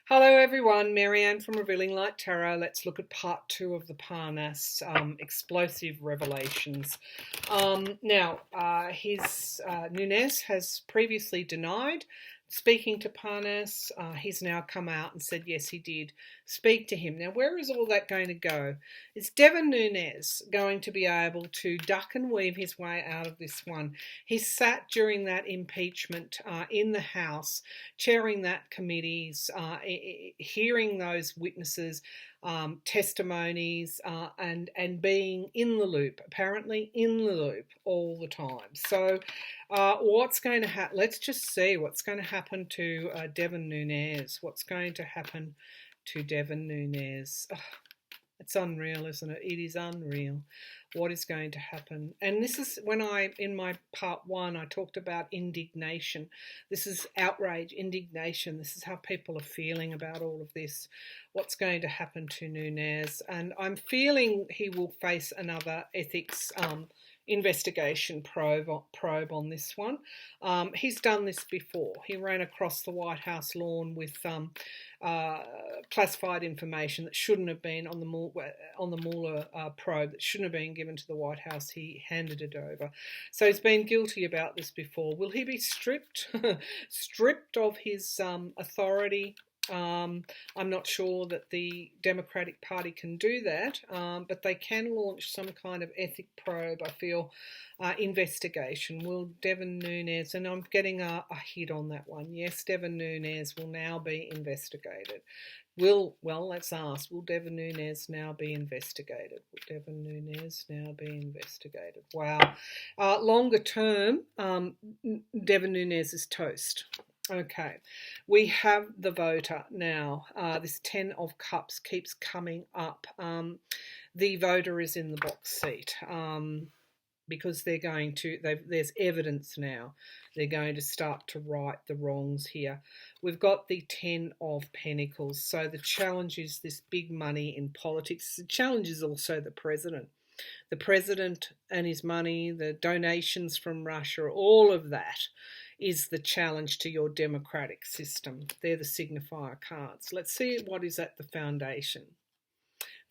Hello everyone, Marianne from Revealing Light Tarot. Let's look at part 2 of the Parnas explosive revelations. Nunes has previously denied speaking to Parnas. He's now come out and said yes, he did speak to him. Now, where is all that going to go? Is Devin Nunes going to be able to duck and weave his way out of this one? He sat during that impeachment in the House, chairing that committees, hearing those witnesses' testimonies, and being in the loop, apparently in the loop all the time. So what's going to happen? Let's just see what's going to happen to Devin Nunes. What's going to happen to Devin Nunes? Oh, it's unreal, isn't it? It is unreal what is going to happen. And this is when in my part 1, I talked about indignation. This is outrage, indignation. This is how people are feeling about all of this. What's going to happen to Nunes? And I'm feeling he will face another ethics investigation probe on this one. He's done this before. He ran across the White House lawn with classified information that shouldn't have been on the Mueller probe, that shouldn't have been given to the White House. He handed it over. So he's been guilty about this before. Will he be stripped of his authority? I'm not sure that the Democratic Party can do that, but they can launch some kind of ethic probe, I feel, investigation. Will Devin Nunes, and I'm getting a hit on that one, yes, Devin Nunes will now be investigated. Let's ask, will Devin Nunes now be investigated? Will Devin Nunes now be investigated? Wow. Longer term, Devin Nunes is toast. Okay, we have the voter now. This 10 of Cups keeps coming up. The voter is in the box seat because there's evidence now. They're going to start to right the wrongs here. We've got the 10 of Pentacles. So the challenge is this big money in politics. The challenge is also the president. The president and his money, the donations from Russia, all of that is the challenge to your democratic system. They're the signifier cards. Let's see what is at the foundation.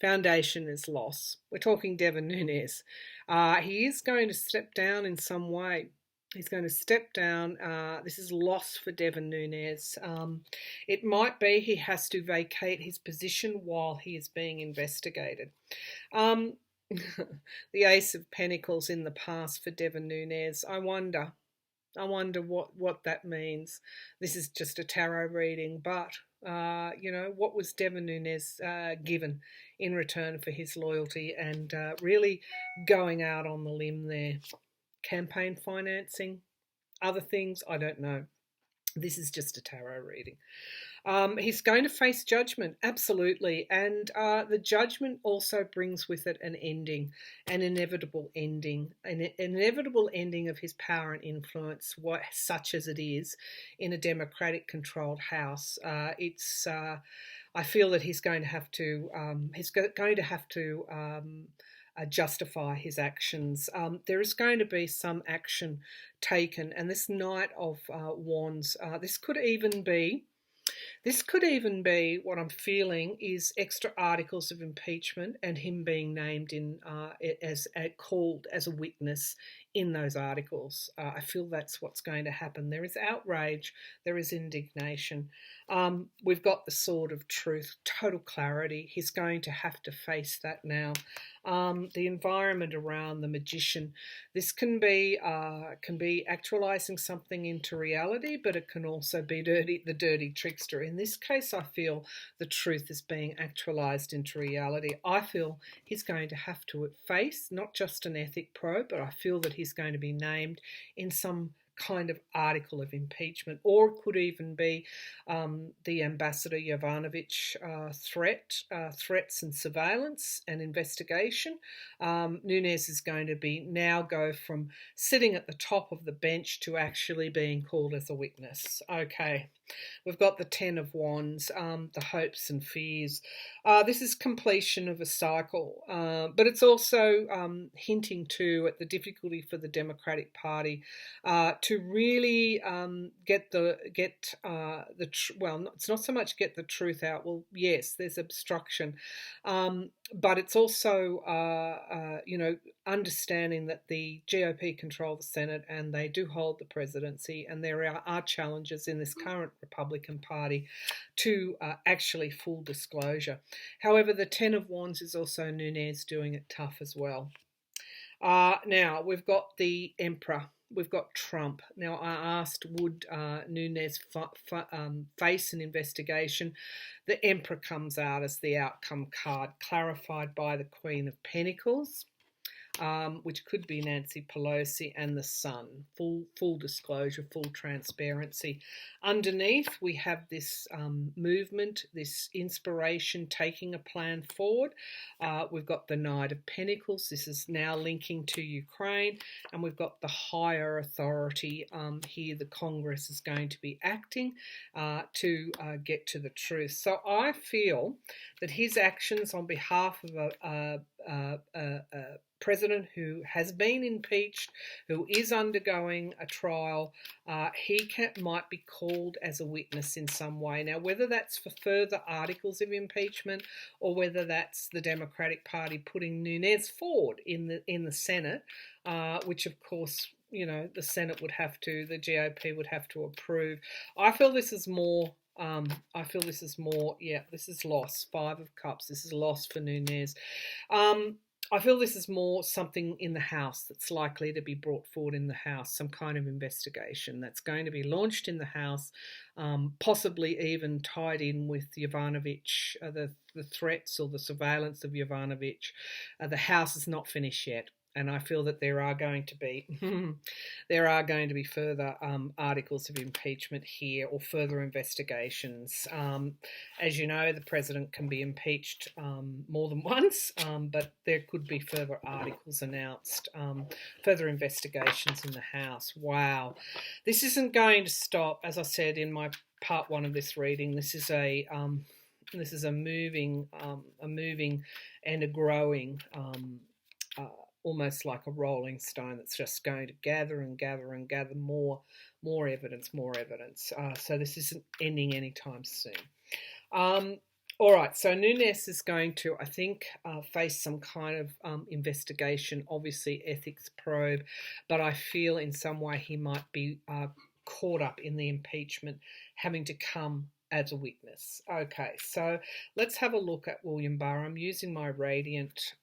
Foundation is loss. We're talking Devin Nunes. He is going to step down in some way. He's going to step down. This is loss for Devin Nunes. It might be he has to vacate his position while he is being investigated. The Ace of Pentacles in the past for Devin Nunes. I wonder what that means. This is just a tarot reading, but what was Devin Nunes given in return for his loyalty and really going out on the limb there? Campaign financing, other things, I don't know. This is just a tarot reading. He's going to face judgment, absolutely. And the judgment also brings with it an ending, an inevitable ending of his power and influence, such as it is in a democratic-controlled house. I feel that he's going to have to justify his actions. There is going to be some action taken, and this Knight of Wands, this could even be what I'm feeling is extra articles of impeachment and him being named called as a witness in those articles. I feel that's what's going to happen. There is outrage, there is indignation. We've got the Sword of Truth, total clarity. He's going to have to face that now. The environment around the Magician. This can be actualizing something into reality, but it can also be the dirty trickster. In this case, I feel the truth is being actualized into reality. I feel he's going to have to face not just an ethic probe, but I feel that he's going to be named in some kind of article of impeachment, or it could even be the Ambassador Yovanovitch threats and surveillance and investigation. Nunes is going to go from sitting at the top of the bench to actually being called as a witness. Okay, We've got the Ten of Wands, the hopes and fears. This is completion of a cycle, but it's also hinting too at the difficulty for the Democratic Party to really it's not so much get the truth out. Well, yes, there's obstruction, but it's also understanding that the GOP control the Senate and they do hold the presidency, and there are challenges in this current Republican Party to actually full disclosure. However, the Ten of Wands is also Nunes doing it tough as well. Now, we've got the Emperor. We've got Trump. Now, I asked, would Nunes face an investigation? The Emperor comes out as the outcome card, clarified by the Queen of Pentacles, which could be Nancy Pelosi, and the Sun. Full disclosure, full transparency. Underneath, we have this movement, this inspiration, taking a plan forward. We've got the Knight of Pentacles. This is now linking to Ukraine. And we've got the higher authority here. The Congress is going to be acting to get to the truth. So I feel that his actions on behalf of a president who has been impeached, who is undergoing a trial, might be called as a witness in some way. Now, whether that's for further articles of impeachment or whether that's the Democratic Party putting Nunes forward in the Senate, which of course, the Senate would have to, the GOP would have to approve. I feel this is more. This is loss. Five of Cups. This is loss for Nunes. I feel this is more something in the House that's likely to be brought forward in the House, some kind of investigation that's going to be launched in the House, possibly even tied in with Yovanovitch, the threats or the surveillance of Yovanovitch. The House is not finished yet. And I feel that there are going to be further articles of impeachment here, or further investigations. As you know, the president can be impeached more than once, but there could be further articles announced, further investigations in the House. Wow, this isn't going to stop. As I said in my part one of this reading, this is a moving and a growing. Almost like a rolling stone that's just going to gather and gather and gather more evidence. So this isn't ending anytime soon. All right, so Nunes is going to, I think, face some kind of investigation, obviously ethics probe, but I feel in some way he might be caught up in the impeachment, having to come as a witness. Okay, so let's have a look at William Barr. I'm using my Radiant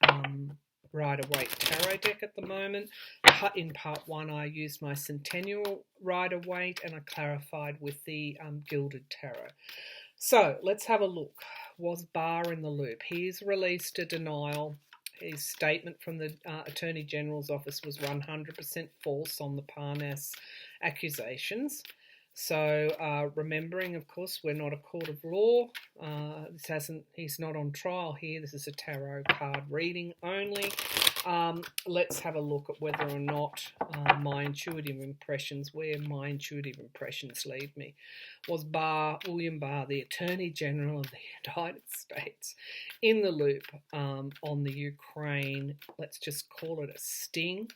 Rider-Waite Tarot deck at the moment. In part one, I used my Centennial Rider-Waite and I clarified with the Gilded Tarot. So let's have a look. Was Barr in the loop? He's released a denial. His statement from the Attorney General's office was 100% false on the Parnas accusations. So remembering, of course, we're not a court of law. He's not on trial here. This is a tarot card reading only. Let's have a look at whether or not where my intuitive impressions lead me. Was William Barr, the Attorney General of the United States, in the loop on the Ukraine, let's just call it a sting,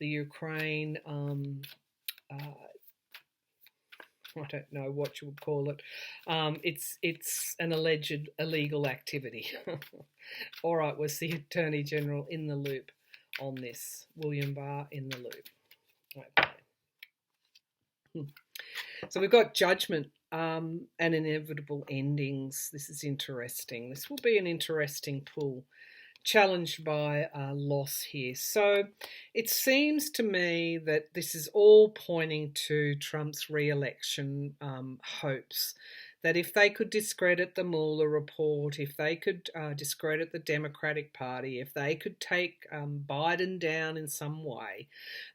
the Ukraine I don't know what you would call it. It's an alleged illegal activity. All right, was the Attorney General in the loop on this? William Barr in the loop. Okay. So we've got judgment and inevitable endings. This is interesting. This will be an interesting pull. Challenged by loss here. So it seems to me that this is all pointing to Trump's re-election hopes. That if they could discredit the Mueller report, if they could discredit the Democratic Party, if they could take Biden down in some way,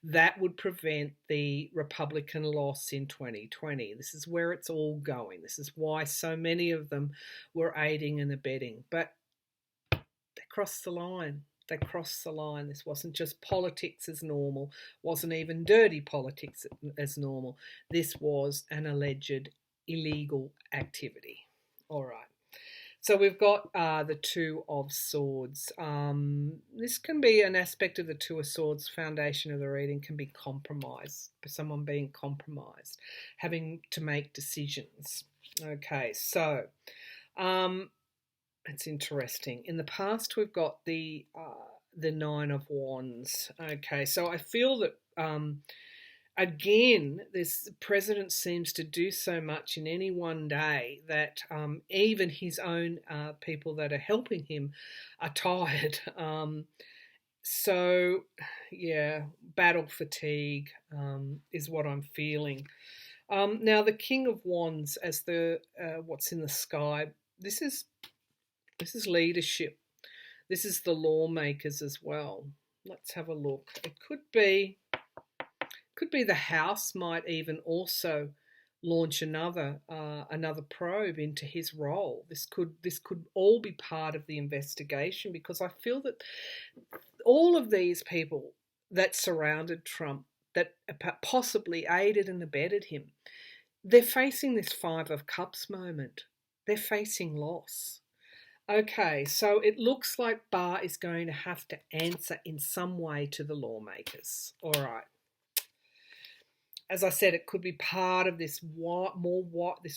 that would prevent the Republican loss in 2020. This is where it's all going. This is why so many of them were aiding and abetting. But they crossed the line. This wasn't just politics as normal, wasn't even dirty politics as normal. This was an alleged illegal activity. All right. So we've got the Two of Swords. This can be an aspect of the Two of Swords. Foundation of the reading can be compromised, someone being compromised, having to make decisions. Okay, so it's interesting. In the past, we've got the Nine of Wands. Okay, so I feel that again, this president seems to do so much in any one day that even his own people that are helping him are tired. So, yeah, battle fatigue is what I'm feeling. Now, the King of Wands as the what's in the sky. This is leadership. This is the lawmakers as well. Let's have a look. It could be the House might even also launch another probe into his role. This could all be part of the investigation, because I feel that all of these people that surrounded Trump, that possibly aided and abetted him, they're facing this Five of Cups moment. They're facing loss. Okay, so it looks like Barr is going to have to answer in some way to the lawmakers. All right. As I said, it could be part of this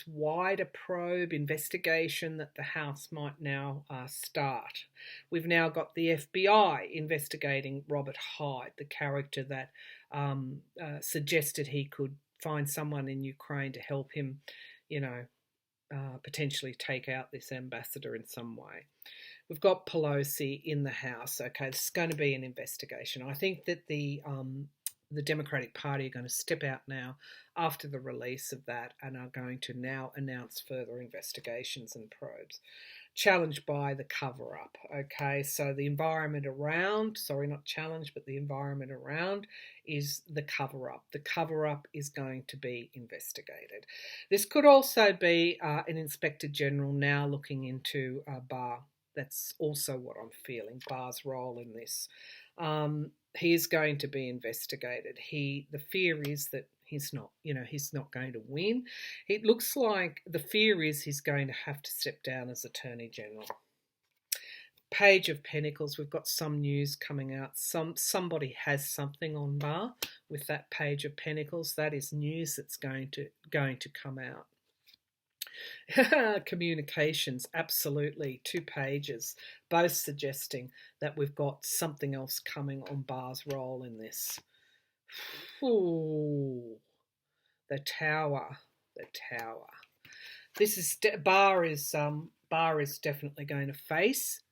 wider probe investigation that the House might now start. We've now got the FBI investigating Robert Hyde, the character that suggested he could find someone in Ukraine to help him, potentially take out this ambassador in some way. We've got Pelosi in the House. Okay, this is going to be an investigation. I think that the Democratic Party are going to step out now after the release of that and are going to now announce further investigations and probes. Challenged by the cover-up. Okay, so the environment around, not challenged, but the environment around is the cover-up. The cover-up is going to be investigated. This could also be an Inspector General now looking into Barr. That's also what I'm feeling, Barr's role in this. He is going to be investigated. The fear is that he's not going to win. It looks like the fear is he's going to have to step down as Attorney General. Page of Pentacles, we've got some news coming out. Somebody has something on Barr with that Page of Pentacles. That is news that's going to come out. Communications, absolutely. 2 pages, both suggesting that we've got something else coming on Barr's role in this. Ooh, the Tower. This is Barr is definitely going to face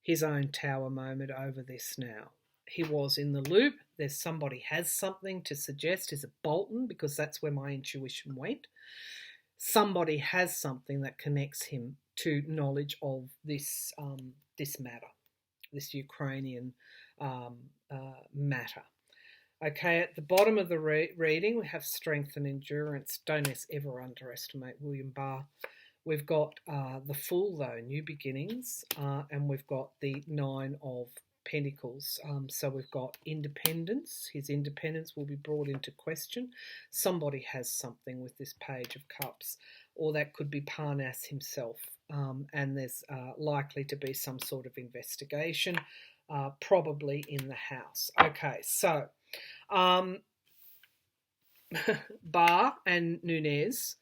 his own Tower moment over this now. He was in the loop. There's somebody has something to suggest. Is it Bolton? Because that's where my intuition went. Somebody has something that connects him to knowledge of this matter, this Ukrainian matter. Okay, at the bottom of the reading, we have strength and endurance. Don't ever underestimate William Barr. We've got the Fool, though, new beginnings, and we've got the 9 of Pentacles. So we've got independence. His independence will be brought into question. Somebody has something with this Page of Cups, or that could be Parnas himself. And there's likely to be some sort of investigation, probably in the House. Okay, so Barr and Nunes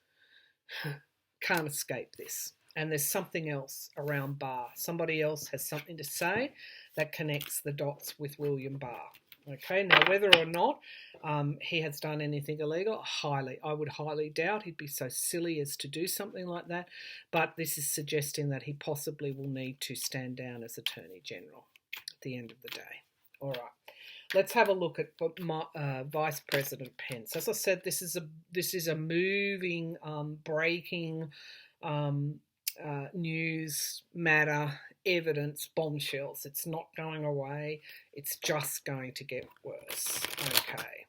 can't escape this. And there's something else around Barr. Somebody else has something to say that connects the dots with William Barr. Okay, now whether or not he has done anything illegal, I would highly doubt he'd be so silly as to do something like that. But this is suggesting that he possibly will need to stand down as Attorney General at the end of the day. All right. Let's have a look at Vice President Pence. As I said, this is a moving, breaking news matter, evidence, bombshells. It's not going away. It's just going to get worse. Okay.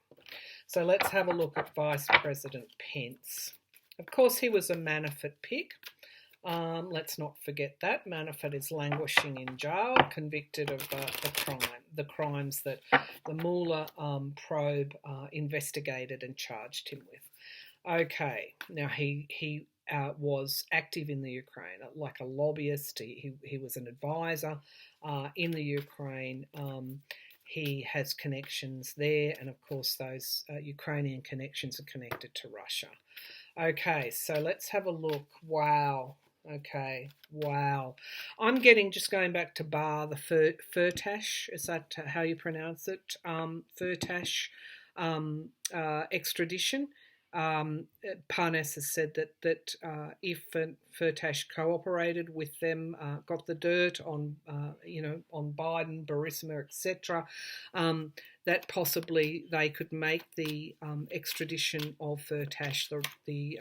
So let's have a look at Vice President Pence. Of course, he was a Manafort pick. Let's not forget that. Manafort is languishing in jail, convicted of the crimes that the Mueller probe investigated and charged him with. Okay, now he was active in the Ukraine, like a lobbyist. He was an advisor in the Ukraine. He has connections there, and of course, those Ukrainian connections are connected to Russia. Okay, so let's have a look. Wow. Okay, wow. I'm getting, just going back to Barr, the Firtash, is that how you pronounce it? Firtash extradition. Parnas has said that if Firtash cooperated with them, got the dirt on on Biden, Burisma, etc., that possibly they could make the extradition of Firtash, the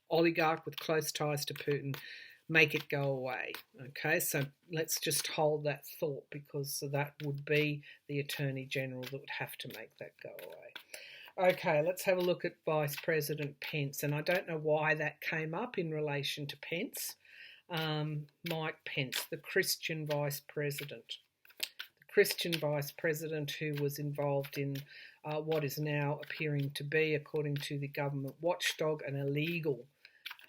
oligarch with close ties to Putin, make it go away. Okay, so let's just hold that thought, because that would be the Attorney General that would have to make that go away. Okay, let's have a look at Vice President Pence, and I don't know why that came up in relation to Pence. Mike Pence, the Christian Vice President. The Christian Vice President who was involved in what is now appearing to be, according to the government watchdog, an illegal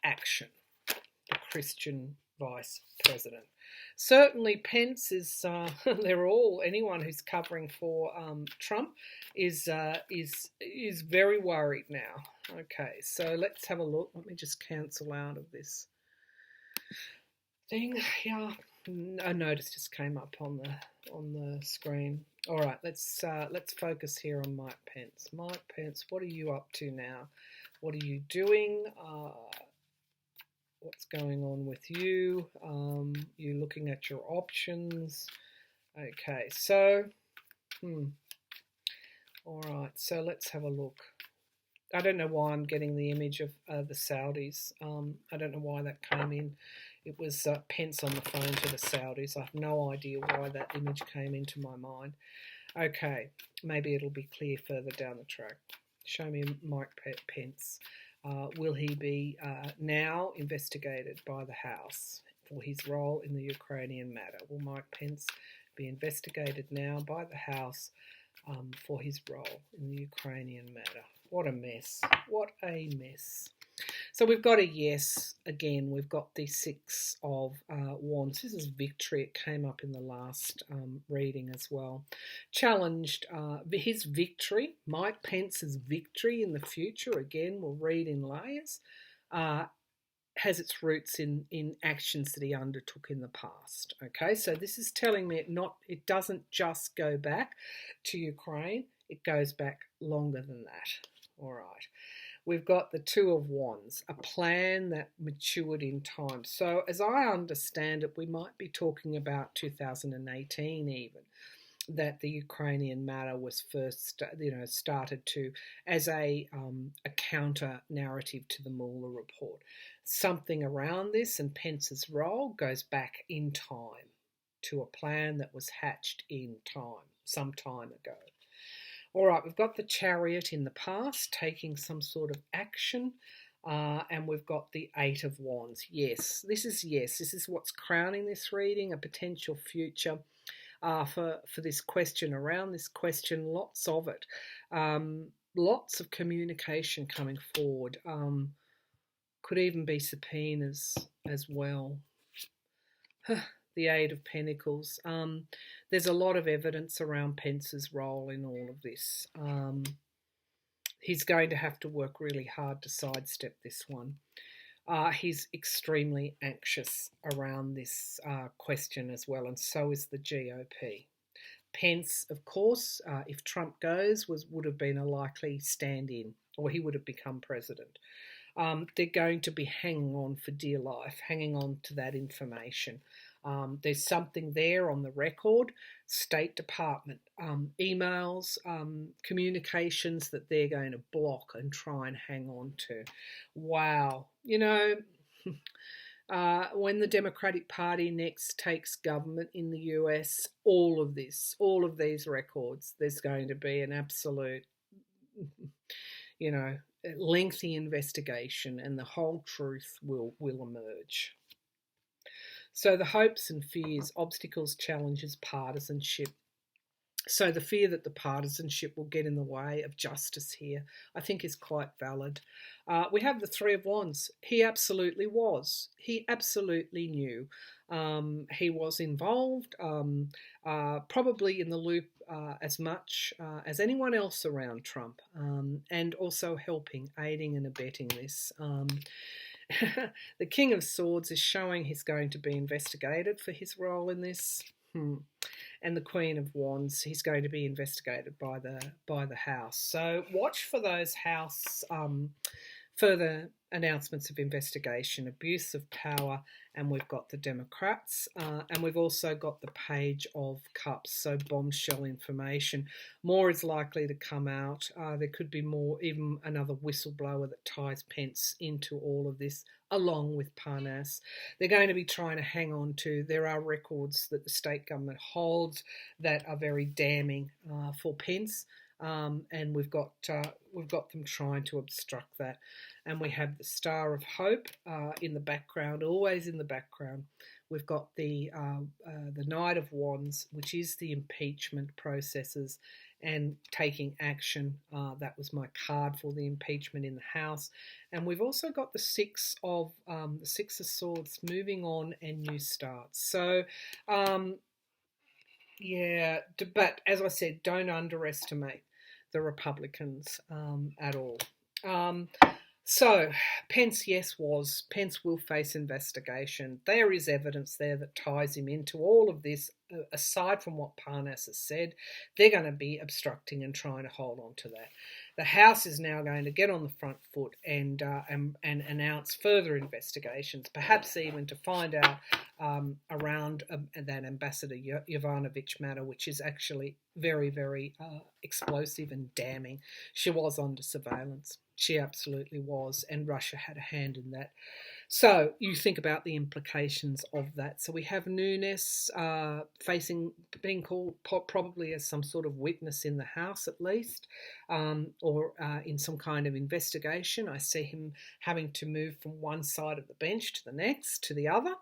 action. The Christian Vice President. Certainly Pence is, they're all, anyone who's covering for Trump is very worried now. Okay, so let's have a look. Let me just cancel out of this thing. Yeah, a notice just came up on the screen. All right, let's focus here on Mike Pence. Mike Pence, what are you up to now? What are you doing? What's going on with you? You're looking at your options. Okay, so, all right, so let's have a look. I don't know why I'm getting the image of the Saudis. I don't know why that came in. It was Pence on the phone to the Saudis. I have no idea why that image came into my mind. Okay, maybe it'll be clear further down the track. Show me Mike Pence. Will he be now investigated by the House for his role in the Ukrainian matter? Will Mike Pence be investigated now by the House for his role in the Ukrainian matter? What a mess. What a mess. So we've got a yes again. We've got the Six of Wands. This is victory. It came up in the last reading as well. Challenged his victory, Mike Pence's victory in the future, again, we'll read in layers, has its roots in actions that he undertook in the past. Okay, so this is telling me it doesn't just go back to Ukraine. It goes back longer than that. All right. We've got the Two of Wands, a plan that matured in time. So as I understand it, we might be talking about 2018 even, that the Ukrainian matter was first, started to, as a counter narrative to the Mueller report. Something around this, and Pence's role goes back in time to a plan that was hatched in time, some time ago. All right, we've got the Chariot in the past, taking some sort of action, and we've got the Eight of Wands. Yes, this is what's crowning this reading, a potential future for this question, around this question, lots of it. Lots of communication coming forward. Could even be subpoenas as well. The Eight of Pentacles. There's a lot of evidence around Pence's role in all of this. He's going to have to work really hard to sidestep this one. He's extremely anxious around this question as well, and so is the GOP. Pence, of course, if Trump goes, would have been a likely stand-in, or he would have become president. They're going to be hanging on for dear life, hanging on to that information. There's something there on the record, State Department emails, communications that they're going to block and try and hang on to. Wow. When the Democratic Party next takes government in the US, all of these records, there's going to be an absolute, lengthy investigation, and the whole truth will emerge. So the hopes and fears, obstacles, challenges, partisanship, So the fear that the partisanship will get in the way of justice here, I think, is quite valid. We have the Three of Wands. He absolutely was. He absolutely knew. He was involved, probably in the loop as much as anyone else around Trump, and also helping, aiding and abetting this. The King of Swords is showing he's going to be investigated for his role in this. And the Queen of Wands, he's going to be investigated by the House. So watch for those House further announcements of investigation, abuse of power, and we've got the Democrats, and we've also got the Page of Cups, so bombshell information. More is likely to come out. There could be more, even another whistleblower that ties Pence into all of this, along with Parnas. They're going to be trying to hang on to. There are records that the state government holds that are very damning for Pence. And we've got them trying to obstruct that, and we have the Star of Hope in the background, always in the background. We've got the Knight of Wands, which is the impeachment processes and taking action. That was my card for the impeachment in the House, and we've also got the Six of Swords, moving on and new starts. So. Yeah, but as I said, don't underestimate the Republicans at all. So, Pence, Pence will face investigation. There is evidence there that ties him into all of this, aside from what Parnas has said. They're going to be obstructing and trying to hold on to that. The House is now going to get on the front foot and announce further investigations, perhaps even to find out around that Ambassador Yovanovitch matter, which is actually very, very explosive and damning. She was under surveillance. She absolutely was, and Russia had a hand in that. So you think about the implications of that. So we have Nunes being called probably as some sort of witness in the House at least, or in some kind of investigation. I see him having to move from one side of the bench to the next, to the other.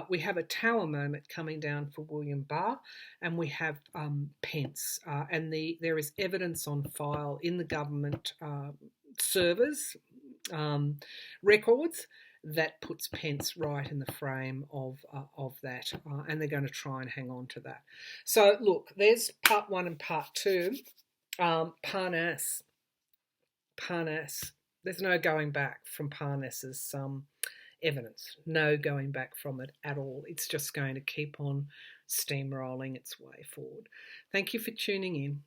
We have a tower moment coming down for William Barr, and we have Pence, and there is evidence on file in the government servers, records, that puts Pence right in the frame of that, and they're going to try and hang on to that. So look, there's part one and part two. Parnas. There's no going back from Parnas's evidence. No going back from it at all. It's just going to keep on steamrolling its way forward. Thank you for tuning in.